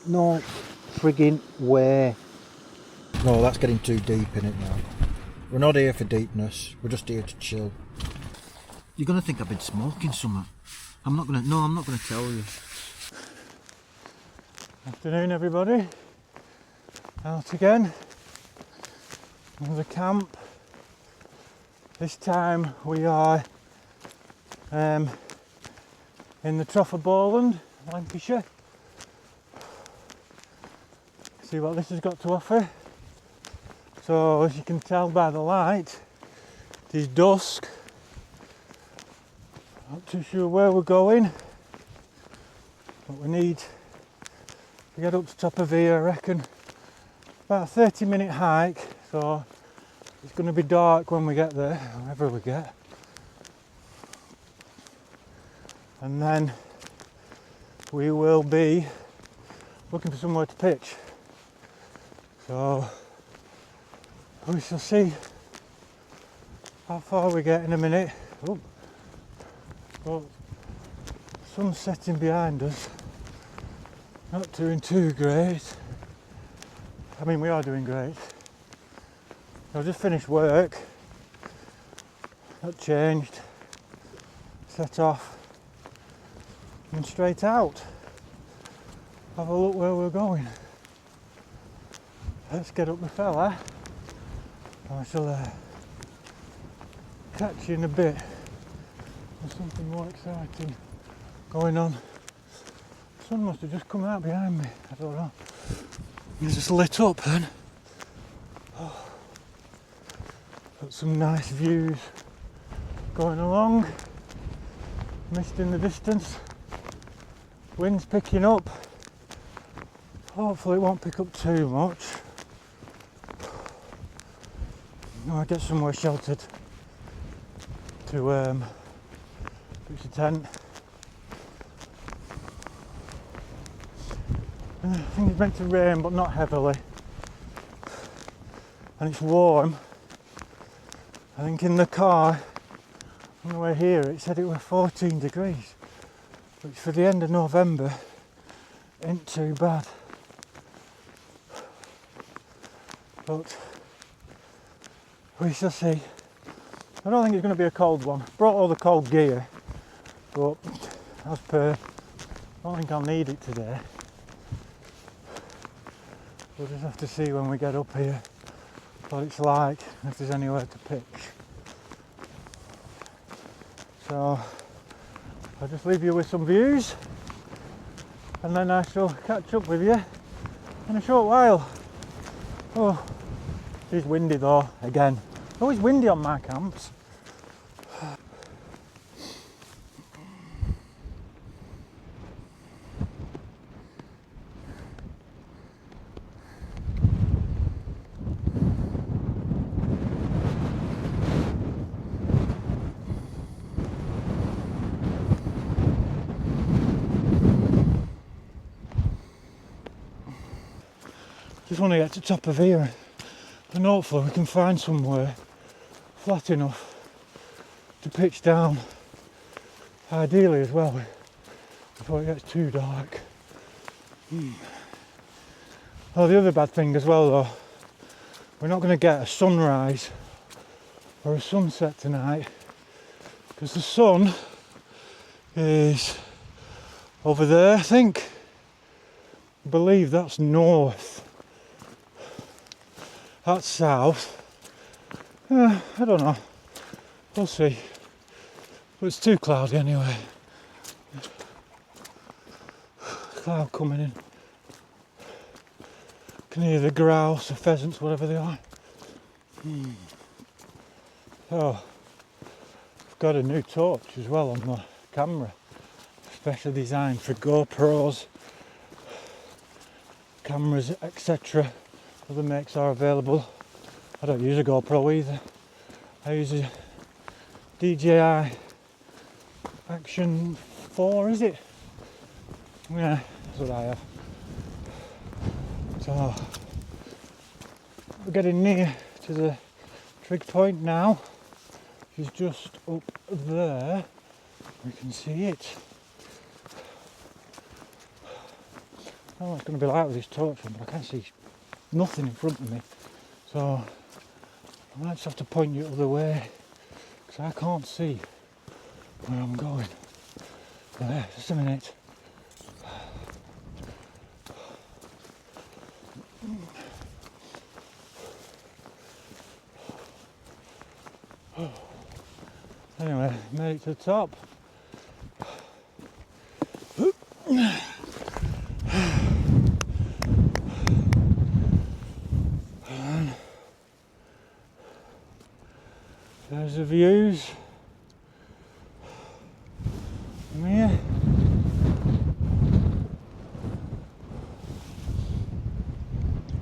No frigging way. No, that's getting too deep in it now. We're not here for deepness, we're just here to chill. You're going to think I've been smoking something. I'm not going to tell you. Afternoon everybody. Out again. Another camp. This time we are in the Trough of Bowland, Lancashire. See what this has got to offer. So as you can tell by the light, it is dusk. Not too sure where we're going, but we need to get up to top of here, I reckon. About a 30-minute hike, so it's going to be dark when we get there, wherever we get. And then we will be looking for somewhere to pitch. So we shall see how far we get in a minute. Oh. But sun's setting behind us, not doing too great. I mean, we are doing great. I've just finished work, got changed, set off and straight out. Have a look where we're going. Let's get up the fella. I shall catch you in a bit. There's something more exciting going on. The sun must have just come out behind me, I don't know. It's just lit up then. Oh. Got some nice views going along. Mist in the distance. Wind's picking up. Hopefully it won't pick up too much. I'll get somewhere sheltered to pitch a tent. I think it's meant to rain, but not heavily. And it's warm. I think in the car on the way here it said it was 14 degrees, which for the end of November ain't too bad. But we shall see. I don't think it's going to be a cold one. Brought all the cold gear, but as per, I don't think I'll need it today. We'll just have to see when we get up here what it's like, if there's anywhere to pitch. So I'll just leave you with some views, and then I shall catch up with you in a short while. Oh, it's windy though, again. It's always windy on my camps. Just want to get to the top of here and hopefully we can find somewhere flat enough to pitch down, ideally as well before it gets too dark. Oh, the other bad thing as well though, we're not going to get a sunrise or a sunset tonight because the sun is over there, I think. I believe that's north. That's south. I don't know. We'll see. But it's too cloudy anyway. Cloud coming in. Can hear the grouse, the pheasants, whatever they are. Oh, I've got a new torch as well on the camera, specially designed for GoPros, cameras, etc. Other makes are available. I don't use a GoPro either. I use a DJI Action 4, is it? Yeah, that's what I have. So we're getting near to the trig point now. It's just up there. We can see it. I don't know what it's going to be like with this torch on, but I can't see nothing in front of me. So I might just have to point you the other way, because I can't see where I'm going. But there, just a minute. Anyway, made it to the top. And there's the views from here.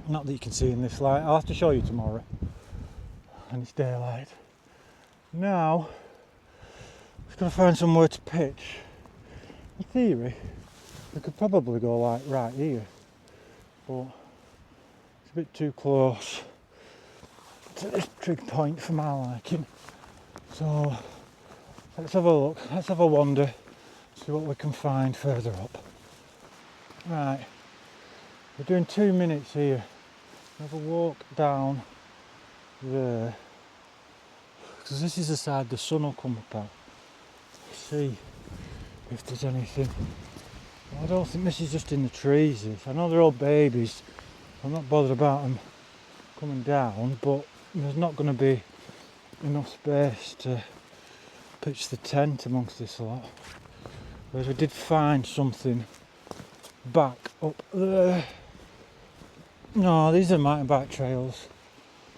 Not that you can see in this light, I'll have to show you tomorrow when it's daylight. Now, just got to find somewhere to pitch. In theory, we could probably go like right here, but it's a bit too close to this trig point for my liking. So let's have a look, let's have a wander, see what we can find further up. Right, we're doing 2 minutes here. Have a walk down there, because this is the side the sun will come up at. See if there's anything. I don't think this is just in the trees. I know they're all babies. I'm not bothered about them coming down, but there's not going to be enough space to pitch the tent amongst this lot. Whereas we did find something back up there. No, these are mountain bike trails.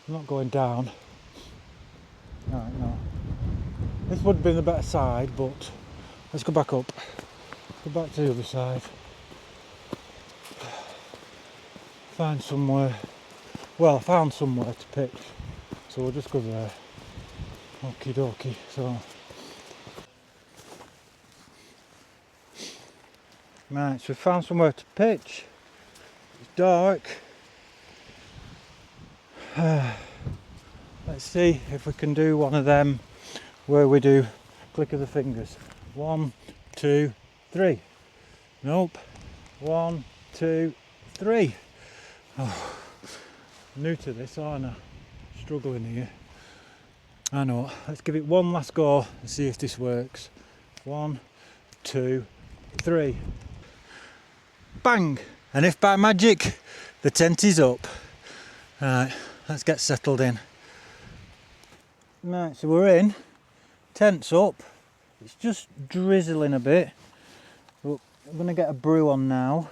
I'm not going down. No. This would have been the better side, but let's go back up. Go back to the other side. Find somewhere. Well, I found somewhere to pitch, so we'll just go there. Okie dokie. So, right, so we found somewhere to pitch. It's dark. Let's see if we can do one of them where we do click of the fingers. 1, 2, 3. Nope. 1, 2, 3. Oh, new to this, aren't I? Struggling here. I know. Let's give it one last go and see if this works. 1, 2, 3. Bang! And if by magic the tent is up. Right, let's get settled in. Right, so we're in. Tent's up. It's just drizzling a bit. But I'm going to get a brew on now.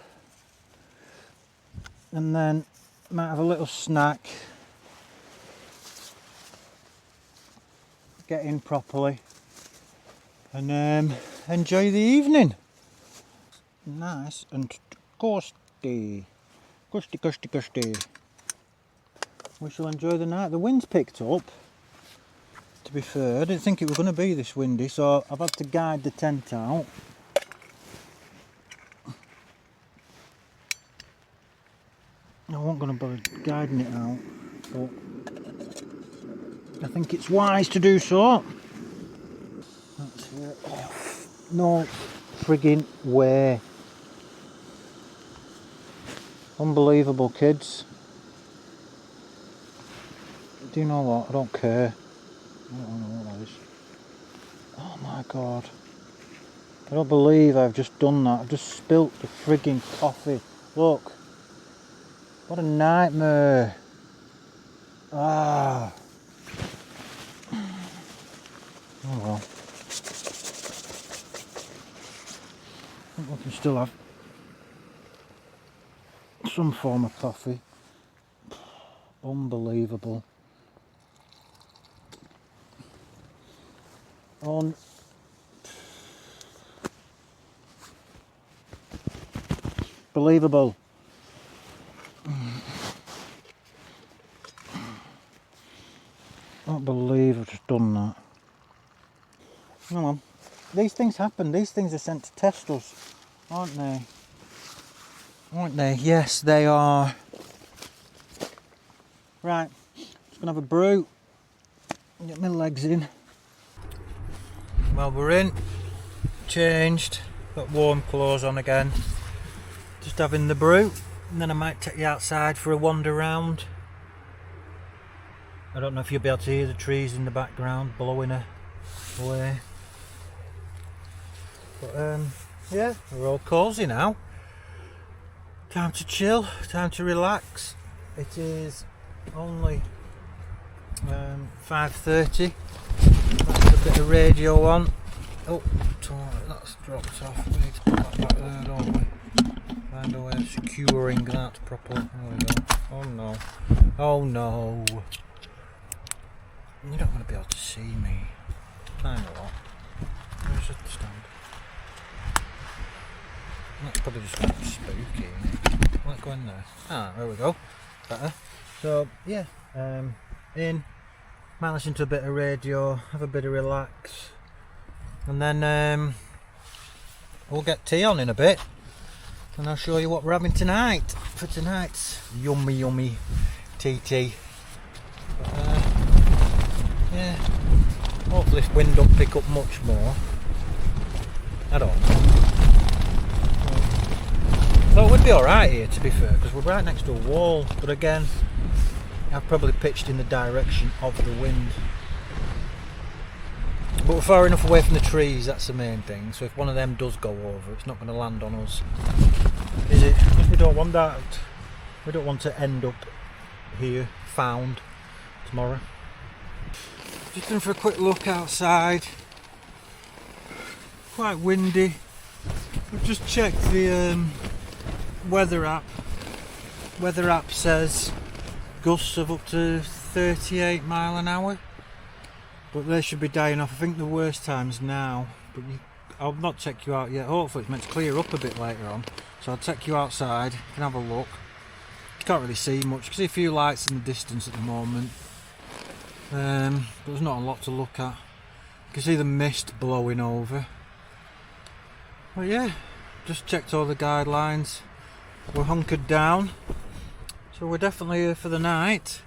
And then might have a little snack. Get in properly. And enjoy the evening. Nice and gusty. Gusty. We shall enjoy the night. The wind's picked up. To be fair, I didn't think it was going to be this windy, so I've had to guide the tent out. I wasn't going to bother guiding it out, but I think it's wise to do so. That's it. Oh, no frigging way. Unbelievable, kids. Do you know what? I don't care. I don't know what that is. Oh my god. I don't believe I've just done that. I've just spilt the frigging coffee. Look. What a nightmare. Ah. Oh well. I think we can still have some form of coffee. Unbelievable. Unbelievable. I don't believe I've just done that. Come on. These things happen. These things are sent to test us, aren't they? Aren't they? Yes, they are. Right. Just gonna have a brew. Get my legs in. Well, we're in. Changed. Got warm clothes on again. Just having the brew, and then I might take you outside for a wander round. I don't know if you'll be able to hear the trees in the background blowing away. But yeah, we're all cosy now. Time to chill, time to relax. It is only 5:30. That's a bit of radio on. Oh, that's dropped off. We need to put that back there, don't we? Find a way of securing that properly. There we go. Oh no. Oh no. You're not going to be able to see me. I know what. Where's the stand? That's probably just going to be spooky, isn't it? Let's go in there. Ah, there we go. Better. So, yeah. Might listen to a bit of radio, have a bit of relax. And then we'll get tea on in a bit. And I'll show you what we're having tonight. For tonight's yummy tea. But, yeah. Hopefully this wind don't pick up much more. I don't know. So it would be alright here, to be fair, because we're right next to a wall. But again, I've probably pitched in the direction of the wind. But we're far enough away from the trees, that's the main thing. So if one of them does go over, it's not going to land on us. Is it? We don't want that. We don't want to end up here, found, tomorrow. Just in for a quick look outside. Quite windy. We've just checked the weather app. Weather app says gusts of up to 38 mile an hour, but they should be dying off. I think the worst time's now, but I'll not check you out yet. Hopefully it's meant to clear up a bit later on, so I'll take you outside. You can have a look. You can't really see much. You can see a few lights in the distance at the moment, but there's not a lot to look at. You can see the mist blowing over. Well, yeah, just checked all the guidelines. We're hunkered down, so we're definitely here for the night.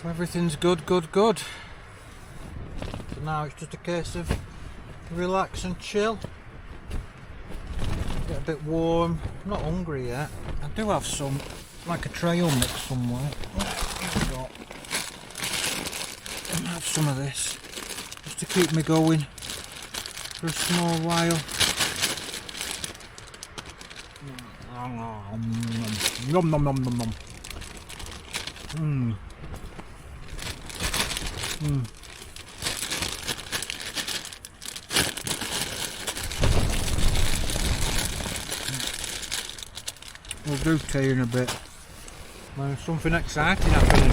So everything's good. So now it's just a case of relax and chill. Get a bit warm. I'm not hungry yet. I do have some, like a trail mix somewhere. Here we go. I'll have some of this, just to keep me going for a small while. Nom nom nom nom nom. We'll do tea in a bit. There's something exciting happening.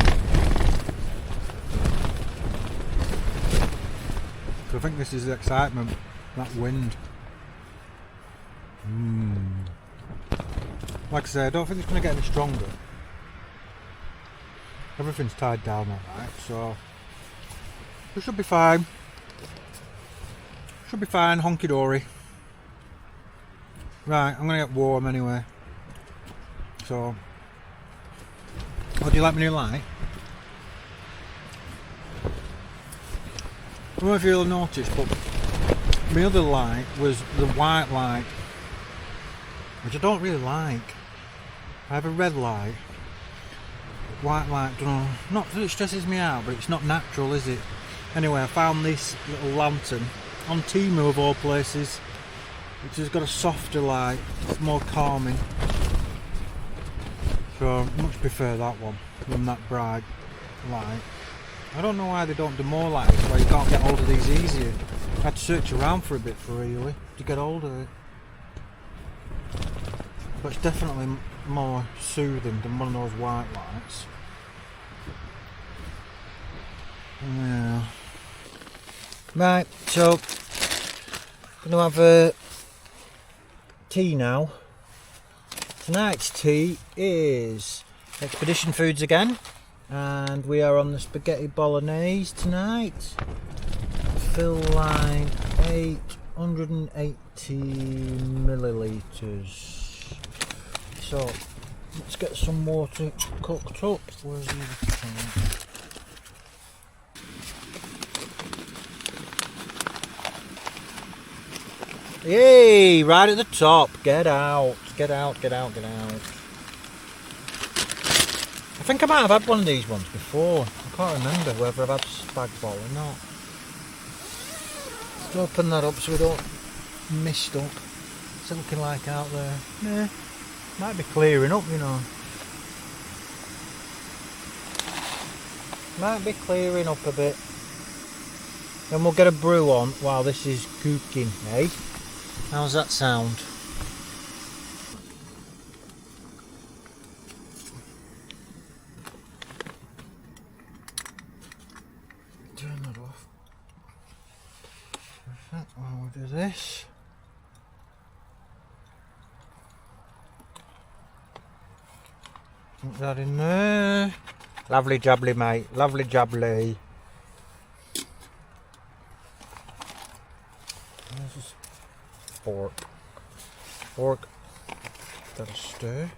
So I think this is the excitement, that wind. Like I say, I don't think it's going to get any stronger. Everything's tied down alright, so we should be fine. Should be fine, honky dory. Right, I'm going to get warm anyway. So, oh, do you like my new light? I don't know if you'll notice, but my other light was the white light, which I don't really like. I have a red light. White light, don't know, not that it stresses me out, but it's not natural, is it? Anyway, I found this little lantern on Temu of all places, which has got a softer light. It's more calming. So I much prefer that one than that bright light. I don't know why they don't do more like this, where you can't get hold of these easier. I had to search around for a bit for really to get hold of it. But it's definitely more soothing than one of those white lights. Yeah. Right, so I'm gonna have a tea now. Tonight's tea is Expedition Foods again, and we are on the spaghetti bolognese tonight. Fill line 880 millilitres. So let's get some water cooked up. Where's the other thing? Yay! Right at the top. Get out. Get out, get out, get out. I think I might have had one of these ones before. I can't remember whether I've had spag bol or not. Let's open that up so we don't miss stuff. What's it looking like out there? Yeah, might be clearing up, you know. Might be clearing up a bit. Then we'll get a brew on while this is cooking, eh? How's that sound? Turn that off. Perfect. While we do this. Put that in there. Lovely jubbly, mate. Lovely jubbly. This is fork. Fork. That'll stir.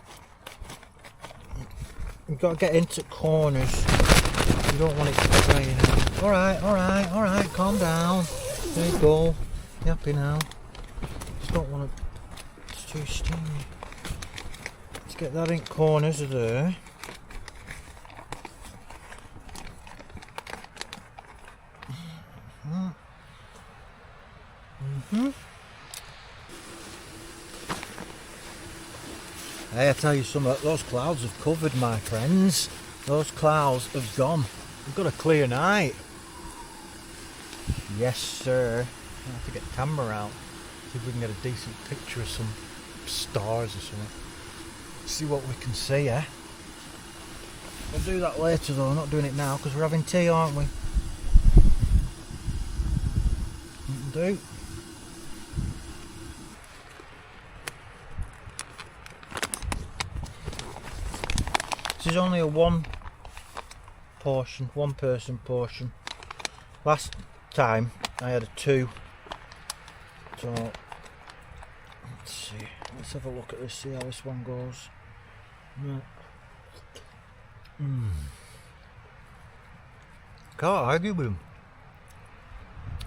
You've got to get into corners. You don't want it spraying out. Alright, alright, alright. Calm down. There you go. You happy now? Just don't want it. It's too steamy. Let's get that in corners of there. Hey, I tell you something, those clouds have covered, my friends. Those clouds have gone. We've got a clear night. Yes, sir. I have to get the camera out. See if we can get a decent picture of some stars or something. See what we can see, eh? We'll do that later though, not doing it now because we're having tea, aren't we? Do. This is only a one person portion. Last time I had a 2. So let's see. Let's have a look at this, see how this one goes. Can't argue with him.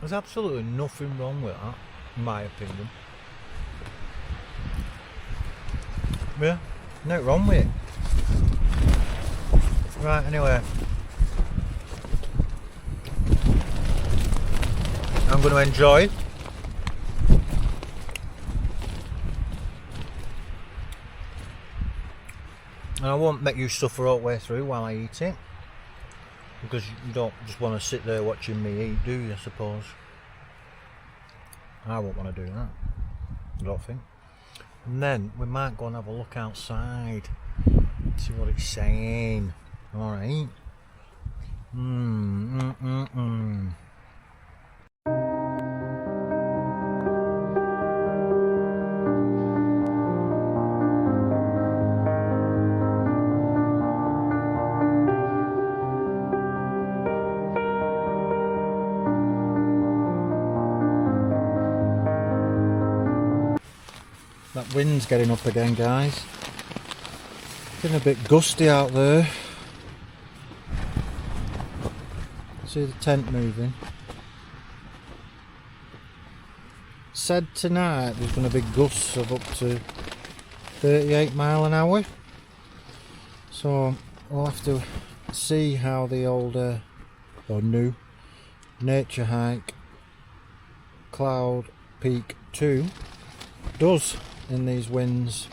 There's absolutely nothing wrong with that, in my opinion. Yeah, no wrong with it. Right, anyway. I'm going to enjoy. And I won't make you suffer all the way through while I eat it. Because you don't just want to sit there watching me eat, do you, I suppose? I won't want to do that. I don't think. And then we might go and have a look outside. See what it's saying. Alright. That wind's getting up again, guys. Getting a bit gusty out there. See the tent moving. Said tonight there's going to be gusts of up to 38 mile an hour. So we'll have to see how the old or new nature hike Cloud Peak 2 does in these winds.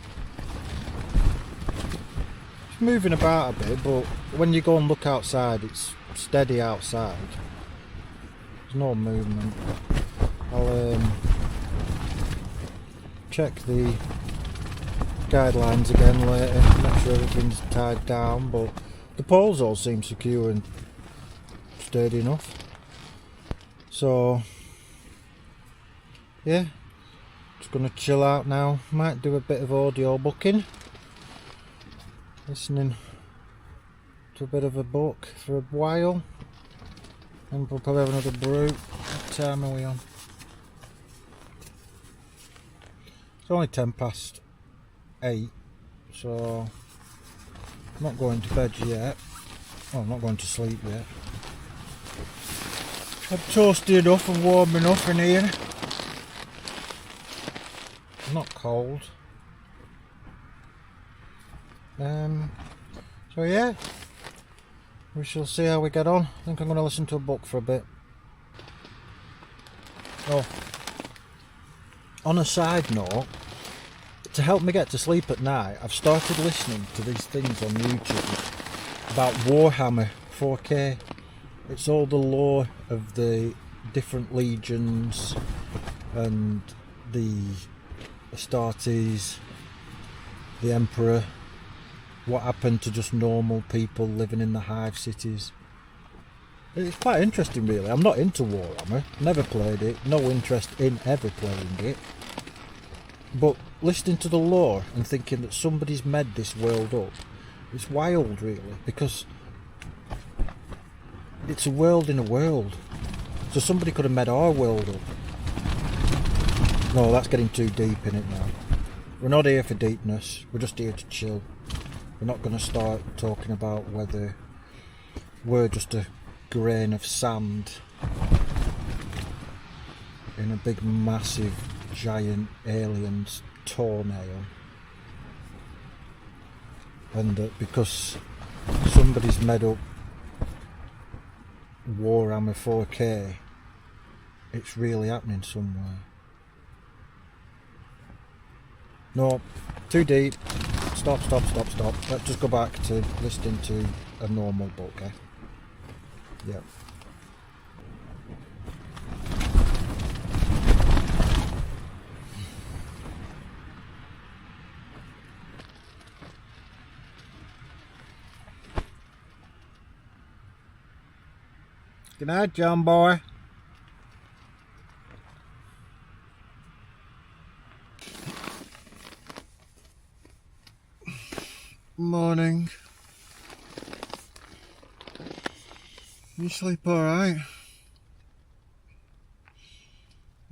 It's moving about a bit, but when you go and look outside, it's steady outside. There's no movement. I'll check the guidelines again later, make sure everything's tied down, but the poles all seem secure and sturdy enough. So yeah, just gonna chill out now. Might do a bit of audio booking, listening to a bit of a book for a while, and we'll probably have another brew. What time are we on? It's only 8:10, so I'm not going to bed yet. Oh, I'm not going to sleep yet. I'm toasty enough and warm enough in here. not cold. So yeah, we shall see how we get on. I think I'm going to listen to a book for a bit. Oh, on a side note, to help me get to sleep at night, I've started listening to these things on YouTube about Warhammer 4K. It's all the lore of the different legions and the Astartes, the Emperor, what happened to just normal people living in the hive cities. It's quite interesting really. I'm not into Warhammer, never played it, no interest in ever playing it. But listening to the lore and thinking that somebody's made this world up, it's wild really, because it's a world in a world. So somebody could have made our world up. No, that's getting too deep in it now. We're not here for deepness, we're just here to chill. We're not going to start talking about whether we're just a grain of sand in a big massive giant alien's toenail, and that because somebody's made up Warhammer 4K, it's really happening somewhere. No, too deep. Stop. Let's just go back to listening to a normal book, eh? Yeah. Good night, John boy. Morning. You sleep alright?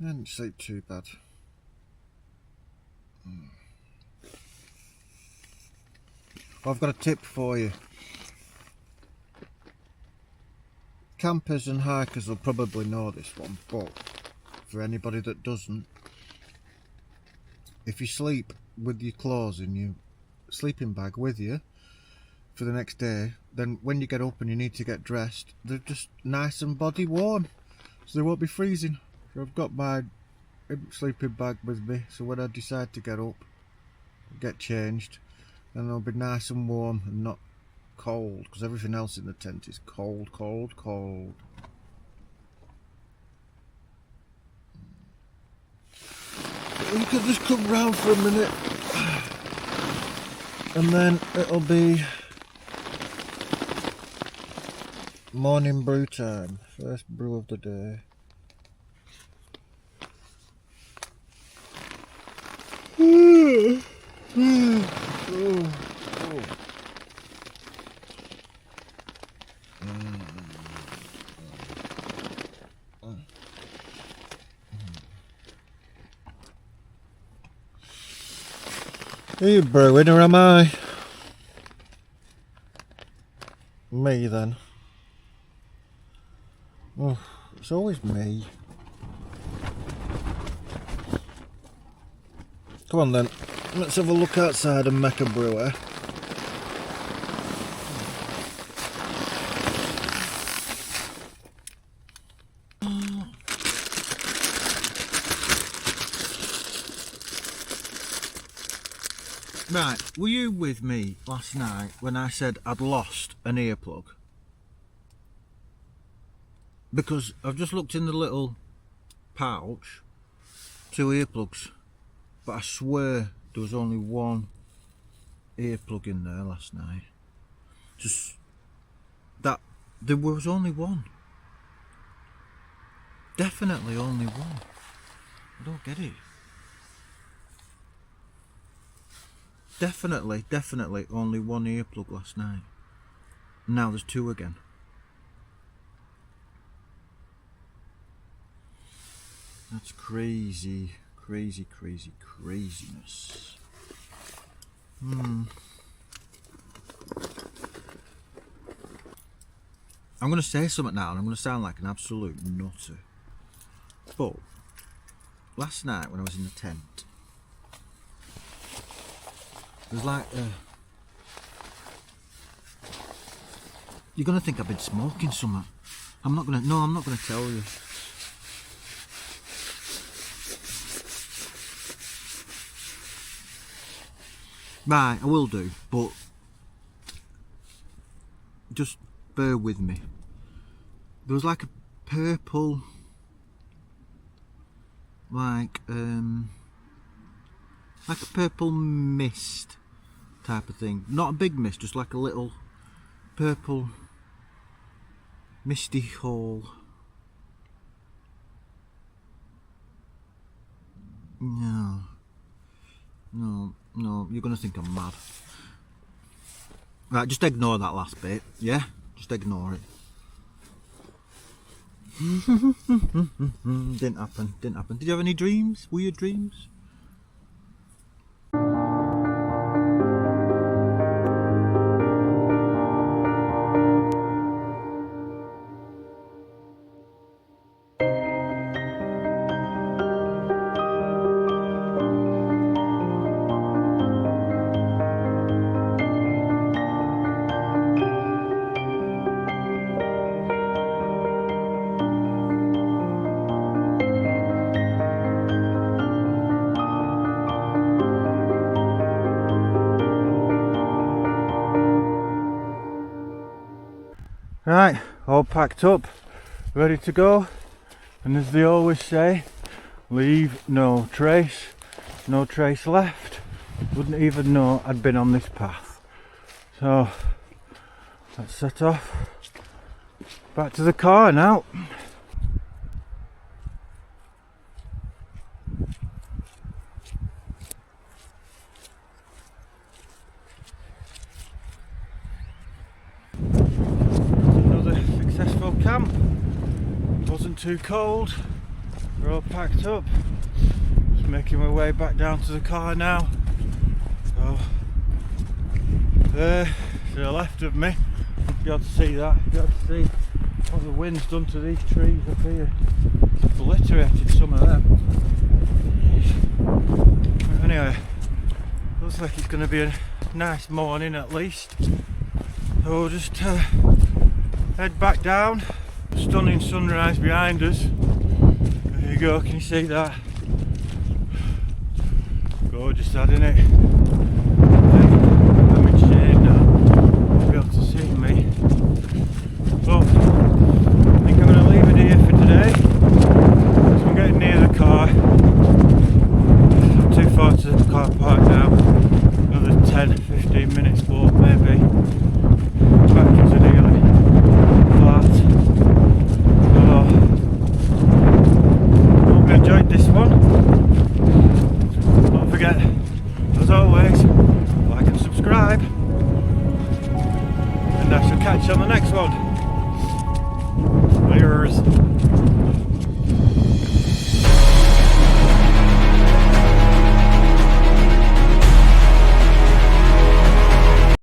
I didn't sleep too bad. I've got a tip for you. Campers and hikers will probably know this one, but for anybody that doesn't, if you sleep with your clothes in your sleeping bag with you for the next day, then when you get up and you need to get dressed, they're just nice and body warm, so they won't be freezing. So I've got my sleeping bag with me, so when I decide to get up, get changed, then they'll be nice and warm and not cold, because everything else in the tent is cold. You can just come round for a minute and then it'll be morning brew time, first brew of the day. Are you brewing or am I? Me then. Oh, it's always me. Come on then, let's have a look outside and make a brewer. Right, were you with me last night when I said I'd lost an earplug? Because I've just looked in the little pouch, 2 earplugs, but I swear there was only 1 earplug in there last night. Just that, there was only 1. Definitely only 1. I don't get it. Definitely only 1 earplug last night. Now there's 2 again. That's crazy, craziness. I'm going to say something now and I'm going to sound like an absolute nutter. But last night when I was in the tent, There's like you're gonna think I've been smoking something. I'm not gonna tell you. Right, I will do, but just bear with me. There was like a purple, like a purple mist type of thing. Not a big mist, just like a little purple misty hole. No, you're gonna think I'm mad. Right, just ignore that last bit, yeah? Just ignore it. Didn't happen. Did you have any dreams? Weird dreams? Right, all packed up, ready to go, and as they always say, leave no trace left. Wouldn't even know I'd been on this path. So let's set off back to the car now. Successful camp. Wasn't too cold. We're all packed up. Just making my way back down to the car now. So there, to the left of me, you able to see that. You able to see what the wind's done to these trees up here. It's obliterated some of them. Anyway, looks like it's going to be a nice morning at least. So we'll just head back down. Stunning sunrise behind us. There you go, can you see that? Gorgeous, that, isn't it? I'm in shade now. You'll be able to see me. But I think I'm going to leave it here for today. So I'm getting near the car. Not too far to the car park now. Another 10-15 minutes walk maybe. Back to nearly flat. Hope you enjoyed this one. Don't forget, as always, like and subscribe. And I shall catch you on the next one. Layers.